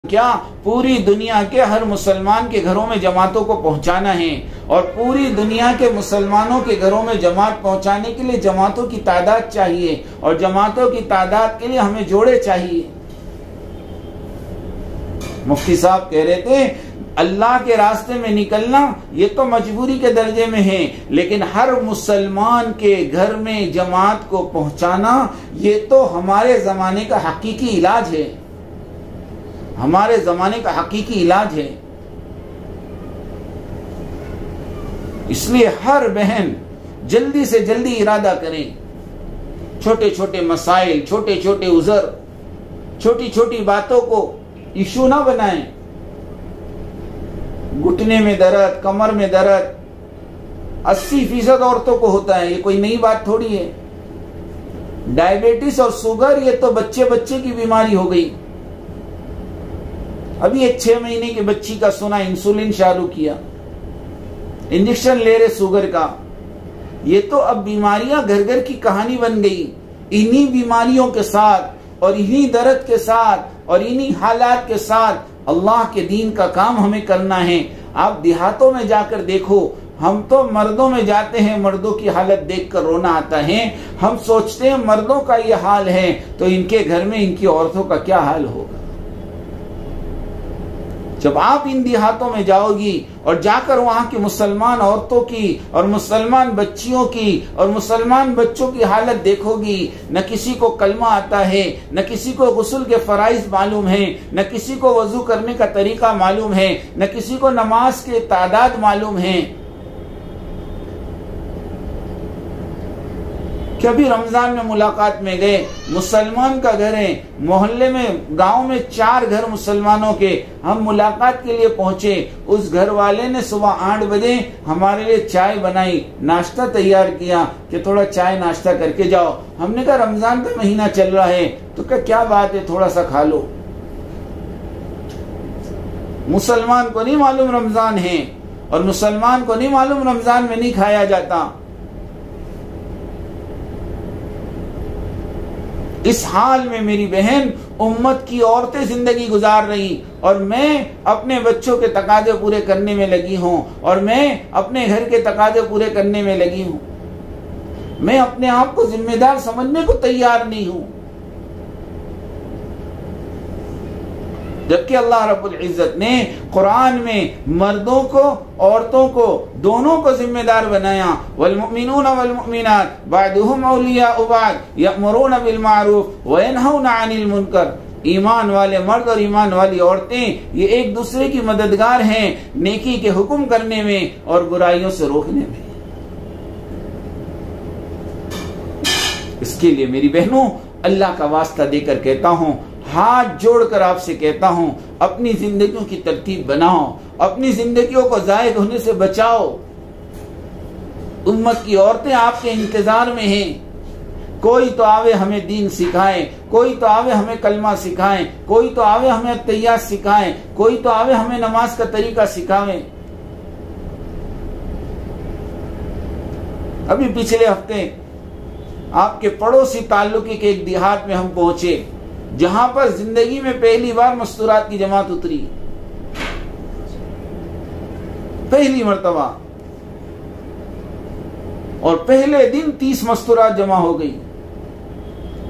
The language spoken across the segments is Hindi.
क्या पूरी दुनिया के हर मुसलमान के घरों में जमातों को पहुंचाना है, और पूरी दुनिया के मुसलमानों के घरों में जमात पहुंचाने के लिए जमातों की तादाद चाहिए, और जमातों की तादाद के लिए हमें जोड़े चाहिए। मुफ्ती साहब कह रहे थे अल्लाह के रास्ते में निकलना ये तो मजबूरी के दर्जे में है, लेकिन हर मुसलमान के घर में जमात को पहुंचाना ये तो हमारे जमाने का हकीकी इलाज है, हमारे जमाने का हकीकी इलाज है। इसलिए हर बहन जल्दी से जल्दी इरादा करें, छोटे छोटे मसाइल, छोटे छोटे उज़र, छोटी छोटी बातों को इशू ना बनाएं। घुटने में दर्द, कमर में दर्द 80% औरतों को होता है, ये कोई नई बात थोड़ी है। डायबिटीज और शुगर ये तो बच्चे बच्चे की बीमारी हो गई। अभी एक 6 महीने की बच्ची का सुना, इंसुलिन चालू किया, इंजेक्शन ले रहे शुगर का। ये तो अब बीमारियां घर घर की कहानी बन गई। इन्हीं बीमारियों के साथ और इन्हीं दर्द के साथ और इन्हीं हालात के साथ अल्लाह के दीन का काम हमें करना है। आप देहातों में जाकर देखो, हम तो मर्दों में जाते हैं, मर्दों की हालत देखकर रोना आता है। हम सोचते हैं मर्दों का ये हाल है तो इनके घर में इनकी औरतों का क्या हाल होगा। जब आप इन देहातों में जाओगी और जाकर वहां की मुसलमान औरतों की और मुसलमान बच्चियों की और मुसलमान बच्चों की हालत देखोगी, न किसी को कलमा आता है, न किसी को गुस्ल के फराइज मालूम है, न किसी को वजू करने का तरीका मालूम है, न किसी को नमाज के तादाद मालूम है। कभी रमजान में मुलाकात में गए, मुसलमान का घर है, मोहल्ले में गांव में 4 घर मुसलमानों के, हम मुलाकात के लिए पहुंचे। उस घर वाले ने सुबह 8 बजे हमारे लिए चाय बनाई, नाश्ता तैयार किया कि थोड़ा चाय नाश्ता करके जाओ। हमने कहा रमजान का महीना चल रहा है, तो क्या बात है, थोड़ा सा खा लो। मुसलमान को नहीं मालूम रमजान है, और मुसलमान को नहीं मालूम रमजान में नहीं खाया जाता। इस हाल में मेरी बहन, उम्मत की औरतें जिंदगी गुजार रही, और मैं अपने बच्चों के तकाजे पूरे करने में लगी हूं, और मैं अपने घर के तकाजे पूरे करने में लगी हूं। मैं अपने आप को जिम्मेदार समझने को तैयार नहीं हूं, जबकि अल्लाह रब्बुल इज्जत ने कुरान में मर्दों को औरतों को दोनों को जिम्मेदार बनाया। वल मुमिनूना वल मुमिनात बादुहुम औलियाउ बाद यअमुरूना बिल मारूफ व यनहौना अनिल मुनकर। ईमान वाले मर्द और ईमान वाली औरतें ये एक दूसरे की मददगार हैं, नेकी के हुक्म करने में और बुराइयों से रोकने में। इसके लिए मेरी बहनों, अल्लाह का वास्ता देकर कहता हूं, हाथ जोड़कर आपसे कहता हूं, अपनी जिंदगियों की तरतीब बनाओ, अपनी जिंदगियों को जायद होने से बचाओ। उम्मत की औरतें आपके इंतजार में हैं। कोई तो आवे हमें दीन सिखाए, कोई तो आवे हमें कलमा सिखाए, कोई तो आवे हमें तैयार सिखाए, कोई तो आवे हमें नमाज का तरीका सिखावे। अभी पिछले हफ्ते आपके पड़ोसी ताल्लुकी के एक देहात में हम पहुंचे, जहां पर जिंदगी में पहली बार मस्तूरात की जमात उतरी, पहली मर्तबा, और पहले दिन 30 मस्तूरात जमा हो गई।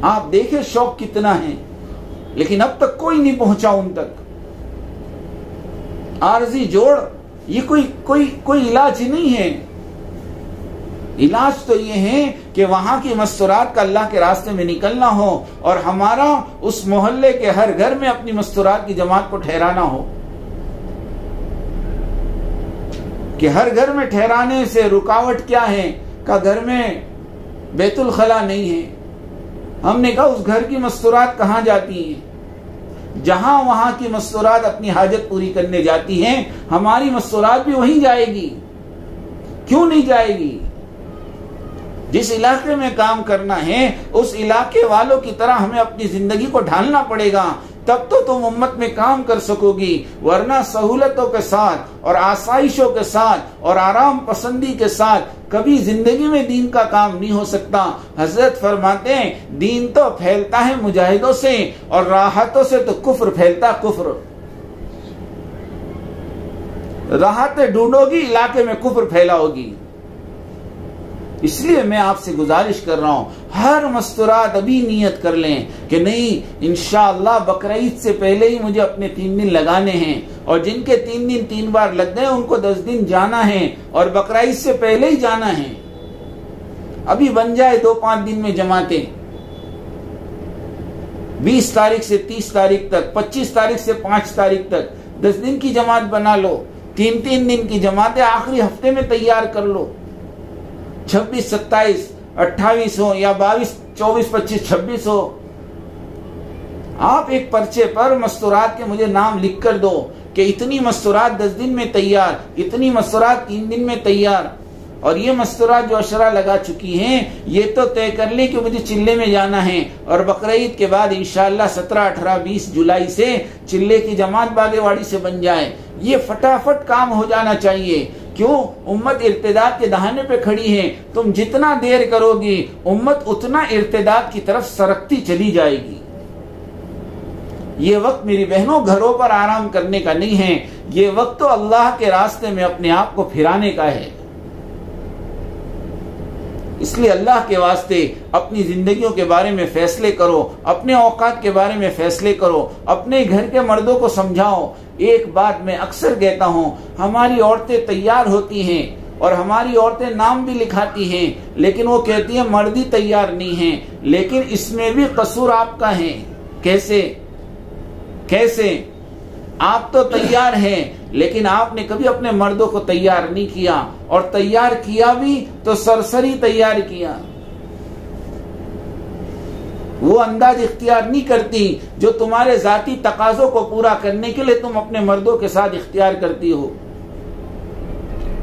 आप देखें शौक कितना है, लेकिन अब तक कोई नहीं पहुंचा उन तक। आरजी जोड़ ये कोई इलाज ही नहीं है। इलाज तो ये है कि वहां की मस्तूरात का अल्लाह के रास्ते में निकलना हो, और हमारा उस मोहल्ले के हर घर में अपनी मस्तूरात की जमात को ठहराना हो। कि हर घर में ठहराने से रुकावट क्या है, का घर में बैतुल खला नहीं है। हमने कहा उस घर की मस्तूरात कहां जाती हैं? जहां वहां की मस्तूरात अपनी हाजत पूरी करने जाती हैं, हमारी मस्तूरात भी वहीं जाएगी। क्यों नहीं जाएगी? जिस इलाके में काम करना है उस इलाके वालों की तरह हमें अपनी जिंदगी को ढालना पड़ेगा, तब तो तुम उम्मत में काम कर सकोगी। वरना सहूलतों के साथ और आसाइशों के साथ और आराम पसंदी के साथ कभी जिंदगी में दीन का काम नहीं हो सकता। हजरत फरमाते हैं दीन तो फैलता है मुजाहिदों से, और राहतों से तो कुफ्र फैलता कुफ्र। राहतें ढूंढोगी, इलाके में कुफ्र फैलाओगी। इसलिए मैं आपसे गुजारिश कर रहा हूं, हर मस्तूरात अभी नियत कर लें कि नहीं, इंशाअल्लाह बकरीद से पहले ही मुझे अपने 3 दिन लगाने हैं, और जिनके 3 दिन 3 बार लग गए उनको 10 दिन जाना है, और बकरीद से पहले ही जाना है। अभी बन जाए 2-5 दिन में जमाते, 20 तारीख से 30 तारीख तक, 25 तारीख से 5 तारीख तक 10 दिन की जमात बना लो। 3-3 दिन की जमातें आखिरी हफ्ते में तैयार कर लो। 26, 27, 28 हो या 22, 24, 25, 26 हो। आप एक पर्चे पर मस्तूरात के मुझे नाम लिख कर दो कि इतनी मस्तूरात 10 दिन में तैयार, इतनी मस्तूरात 3 दिन में तैयार, और ये मस्तूरात जो अशरा लगा चुकी हैं ये तो तय कर ले कि मुझे चिल्ले में जाना है, और बकरीद के बाद इंशाअल्लाह 17, 18, 20 जुलाई से चिल्ले की जमात बागेवाड़ी से बन जाए। ये फटाफट काम हो जाना चाहिए। क्यों? उम्मत इर्तिदाद के दहाने पे खड़ी है। तुम जितना देर करोगी उम्मत उतना इर्तिदाद की तरफ सरकती चली जाएगी। ये वक्त मेरी बहनों घरों पर आराम करने का नहीं है, ये वक्त तो अल्लाह के रास्ते में अपने आप को फिराने का है। इसलिए अल्लाह के वास्ते अपनी जिंदगियों के बारे में फैसले करो, अपने औकात के बारे में फैसले करो, अपने घर के मर्दों को समझाओ। एक बात मैं अक्सर कहता हूं, हमारी औरतें तैयार होती हैं और हमारी औरतें नाम भी लिखाती हैं, लेकिन वो कहती हैं मर्दी तैयार नहीं है। लेकिन इसमें भी कसूर आपका है। कैसे? आप तो तैयार हैं, लेकिन आपने कभी अपने मर्दों को तैयार नहीं किया, और तैयार किया भी तो सरसरी तैयार किया। वो अंदाज इख्तियार नहीं करती जो तुम्हारे जाती तकाजों को पूरा करने के लिए तुम अपने मर्दों के साथ इख्तियार करती हो।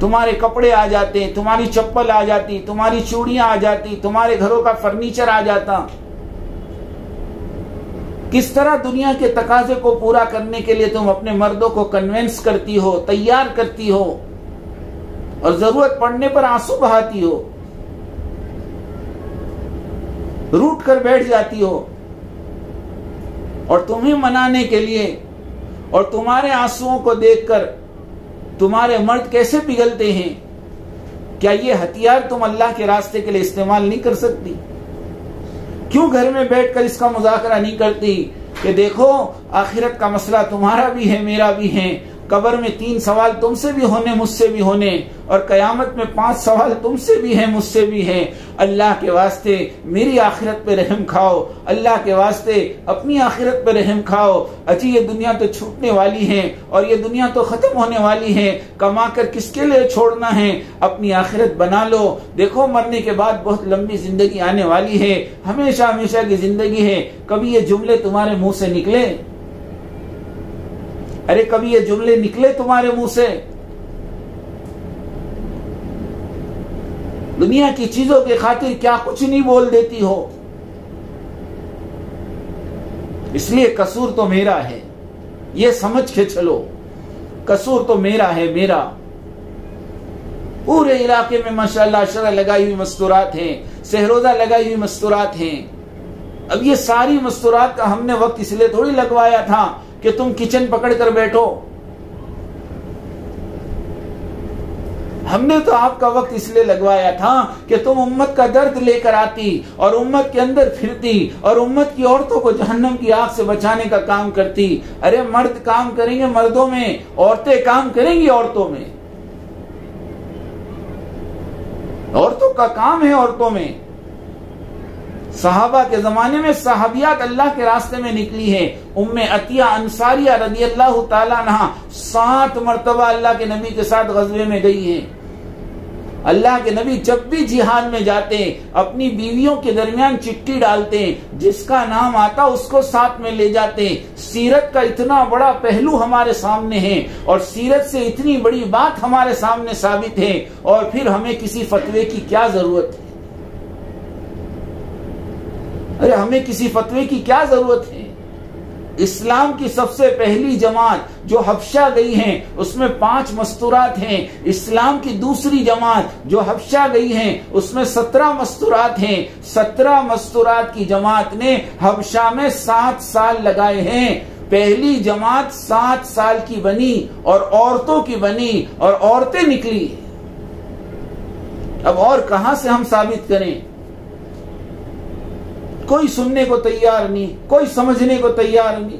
तुम्हारे कपड़े आ जाते, तुम्हारी चप्पल आ जाती, तुम्हारी चूड़ियां आ जाती, तुम्हारे घरों का फर्नीचर आ जाता। किस तरह दुनिया के तकाजे को पूरा करने के लिए तुम अपने मर्दों को कन्विंस करती हो, तैयार करती हो, और जरूरत पड़ने पर आंसू बहाती हो, रूठ कर बैठ जाती हो, और तुम्हें मनाने के लिए और तुम्हारे आंसुओं को देखकर तुम्हारे मर्द कैसे पिघलते हैं। क्या ये हथियार तुम अल्लाह के रास्ते के लिए इस्तेमाल नहीं कर सकती? क्यों घर में बैठकर इसका मुज़ाकरा नहीं करती कि देखो आखिरत का मसला तुम्हारा भी है, मेरा भी है। कब्र में 3 सवाल तुमसे भी होने, मुझसे भी होने, और कयामत में 5 सवाल तुमसे भी है, मुझसे भी है। अल्लाह के वास्ते मेरी आखिरत पे रहम खाओ, अल्लाह के वास्ते अपनी आखिरत पे रहम खाओ। अच्छी ये दुनिया तो छूटने वाली है और ये दुनिया तो खत्म होने वाली है। कमा कर किसके लिए छोड़ना है? अपनी आखिरत बना लो। देखो मरने के बाद बहुत लंबी जिंदगी आने वाली है, हमेशा हमेशा की जिंदगी है। कभी ये जुमले तुम्हारे मुंह से निकले? अरे कभी ये जुमले निकले तुम्हारे मुंह से? दुनिया की चीजों के खातिर क्या कुछ नहीं बोल देती हो। इसलिए कसूर तो मेरा है, ये समझ के चलो, कसूर तो मेरा है, मेरा। पूरे इलाके में माशाअल्लाह अशरा लगाई हुई मस्तूरात हैं, सहरोजा लगाई हुई मस्तूरात हैं। अब ये सारी मस्तूरात का हमने वक्त इसलिए थोड़ी लगवाया था कि तुम किचन पकड़ कर बैठो। हमने तो आपका वक्त इसलिए लगवाया था कि तुम उम्मत का दर्द लेकर आती और उम्मत के अंदर फिरती और उम्मत की औरतों को जहन्नम की आग से बचाने का काम करती। अरे मर्द काम करेंगे मर्दों में, औरतें काम करेंगी औरतों में। औरतों का काम है औरतों में। सहाबा के जमाने में सहाबियात अल्लाह के रास्ते में निकली है। उम्मे अतिया अंसारिया रदियल्लाहु ताला अन्हा 7 मरतबा अल्लाह के नबी के साथ गज़वे में गई हैं। अल्लाह के नबी जब भी जिहाद में जाते अपनी बीवियों के दरमियान चिट्ठी डालते, जिसका नाम आता उसको साथ में ले जाते। सीरत का इतना बड़ा पहलू हमारे सामने है और सीरत से इतनी बड़ी बात हमारे सामने साबित है, और फिर हमें किसी फतवे की क्या जरूरत है? अरे हमें किसी फतवे की क्या जरूरत है? इस्लाम की सबसे पहली जमात जो हबशा गई है उसमें 5 मस्तूरात हैं। इस्लाम की दूसरी जमात जो हबशा गई है उसमें 17 मस्तूरात हैं। 17 मस्तूरात की जमात ने हबशा में 7 साल लगाए हैं। पहली जमात 7 साल की बनी और औरतों की बनी और औरतें निकली। अब और कहां से हम साबित करें? कोई सुनने को तैयार नहीं, कोई समझने को तैयार नहीं।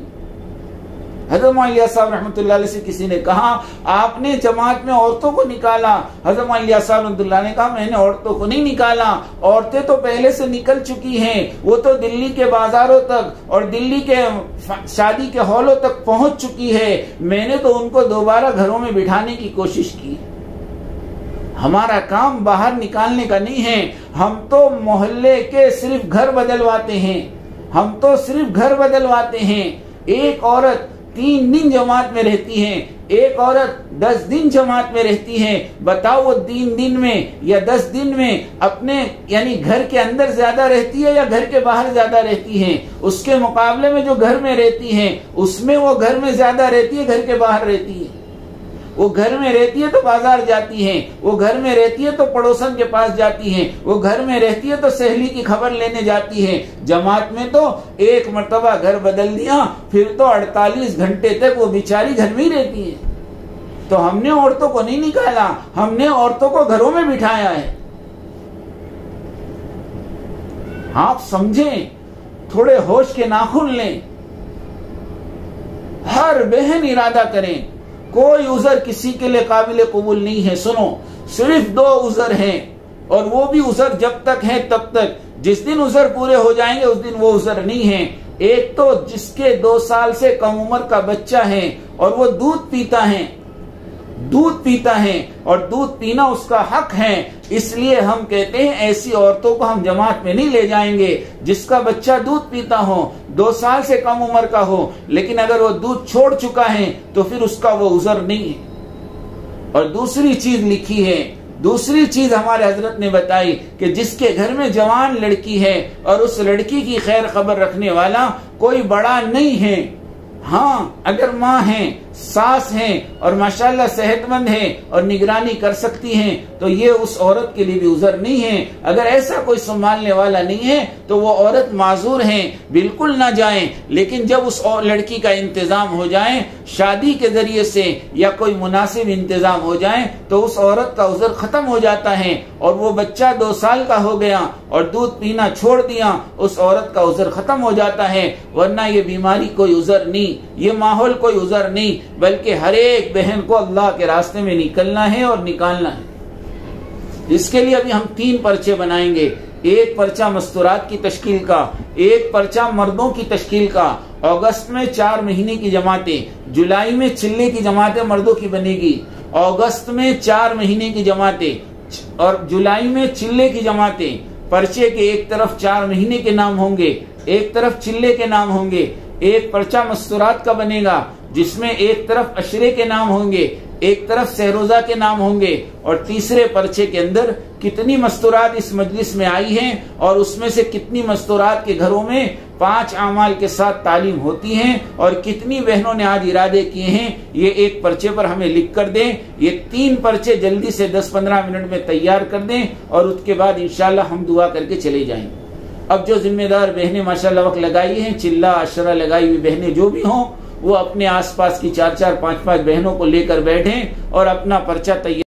हज़रत मौलाना साहब रहमतुल्लाह अलैह से किसी ने कहा, आपने जमात में औरतों को निकाला। हज़रत मौलाना साहब रहमतुल्लाह ने कहा, मैंने औरतों को नहीं निकाला, औरतें तो पहले से निकल चुकी हैं, वो तो दिल्ली के बाजारों तक और दिल्ली के शादी के हॉलों तक पहुंच चुकी है। मैंने तो उनको दोबारा घरों में बिठाने की कोशिश की। हमारा काम बाहर निकालने का नहीं है, हम तो मोहल्ले के सिर्फ घर बदलवाते हैं, हम तो सिर्फ घर बदलवाते हैं। एक औरत 3 दिन जमात में रहती है, एक औरत 10 दिन जमात में रहती है। बताओ वो 3 दिन में या 10 दिन में अपने यानी घर के अंदर ज्यादा रहती है या घर के बाहर ज्यादा रहती है? उसके मुकाबले में जो घर में रहती है उसमें वो घर में ज्यादा रहती है, घर के बाहर रहती है। वो घर में रहती है तो बाजार जाती है, वो घर में रहती है तो पड़ोसन के पास जाती है, वो घर में रहती है तो सहेली की खबर लेने जाती है। जमात में तो एक मर्तबा घर बदल दिया, फिर तो 48 घंटे तक वो बेचारी घर में ही रहती है। तो हमने औरतों को नहीं निकाला, हमने औरतों को घरों में बिठाया है। आप समझें, थोड़े होश के नाखून लें। हर बहन इरादा करें, कोई उज़र किसी के लिए काबिल कबूल नहीं है। सुनो, सिर्फ 2 उज़र हैं, और वो भी उज़र जब तक है तब तक। जिस दिन उज़र पूरे हो जाएंगे उस दिन वो उज़र नहीं है। एक तो जिसके 2 साल से कम उम्र का बच्चा है और वो दूध पीता है और दूध पीना उसका हक है, इसलिए हम कहते हैं ऐसी औरतों को हम जमात में नहीं ले जाएंगे जिसका बच्चा दूध पीता हो, 2 साल से कम उम्र का हो। लेकिन अगर वो दूध छोड़ चुका है तो फिर उसका वो उज़र नहीं है। और दूसरी चीज लिखी है, दूसरी चीज हमारे हजरत ने बताई कि जिसके घर में जवान लड़की है और उस लड़की की खैर खबर रखने वाला कोई बड़ा नहीं है, हाँ अगर माँ है, सास है और माशाल्लाह सेहतमंद है और निगरानी कर सकती हैं, तो ये उस औरत के लिए भी उज़र नहीं है। अगर ऐसा कोई संभालने वाला नहीं है तो वो औरत माजूर है, बिल्कुल ना जाए। लेकिन जब उस लड़की का इंतजाम हो जाए, शादी के जरिए से या कोई मुनासिब इंतजाम हो जाए, तो उस औरत का उज़र खत्म हो जाता है। और वो बच्चा 2 साल का हो गया और दूध पीना छोड़ दिया, उस औरत का उज़र खत्म हो जाता है। वरना ये बीमारी कोई उज़र नहीं, ये माहौल कोई उज़र नहीं, बल्कि हर एक बहन को अल्लाह के रास्ते में निकलना है और निकालना है। इसके लिए अभी हम 3 पर्चे बनाएंगे। एक पर्चा मस्तूरात की तश्कील का, एक पर्चा मर्दों की तश्कील का। अगस्त में 4 महीने की जमातें, जुलाई में चिल्ले की जमातें मर्दों की बनेगी, अगस्त में 4 महीने की जमातें और जुलाई में चिल्ले की जमातें। पर्चे के एक तरफ 4 महीने के नाम होंगे, एक तरफ चिल्ले के नाम होंगे। एक पर्चा मस्तूरात का बनेगा जिसमें एक तरफ अशरे के नाम होंगे, एक तरफ सहरोजा के नाम होंगे, और तीसरे पर्चे के अंदर कितनी मस्तूरात इस मजलिस में आई हैं और उसमें से कितनी मस्तूरात के घरों में 5 आमाल के साथ तालीम होती हैं और कितनी बहनों ने आज इरादे किए हैं, ये एक पर्चे पर हमें लिख कर दें। ये 3 पर्चे जल्दी से 10-15 मिनट में तैयार कर दें और उसके बाद इंशाल्लाह हम दुआ करके चले जाएंगे। अब जो जिम्मेदार बहनें माशाल्लाह वक्त लगाई हैं, चिल्ला अशरा लगाई हुई बहनें जो भी हों, वो अपने आसपास की 4-4, 5-5 बहनों को लेकर बैठें और अपना पर्चा तैयार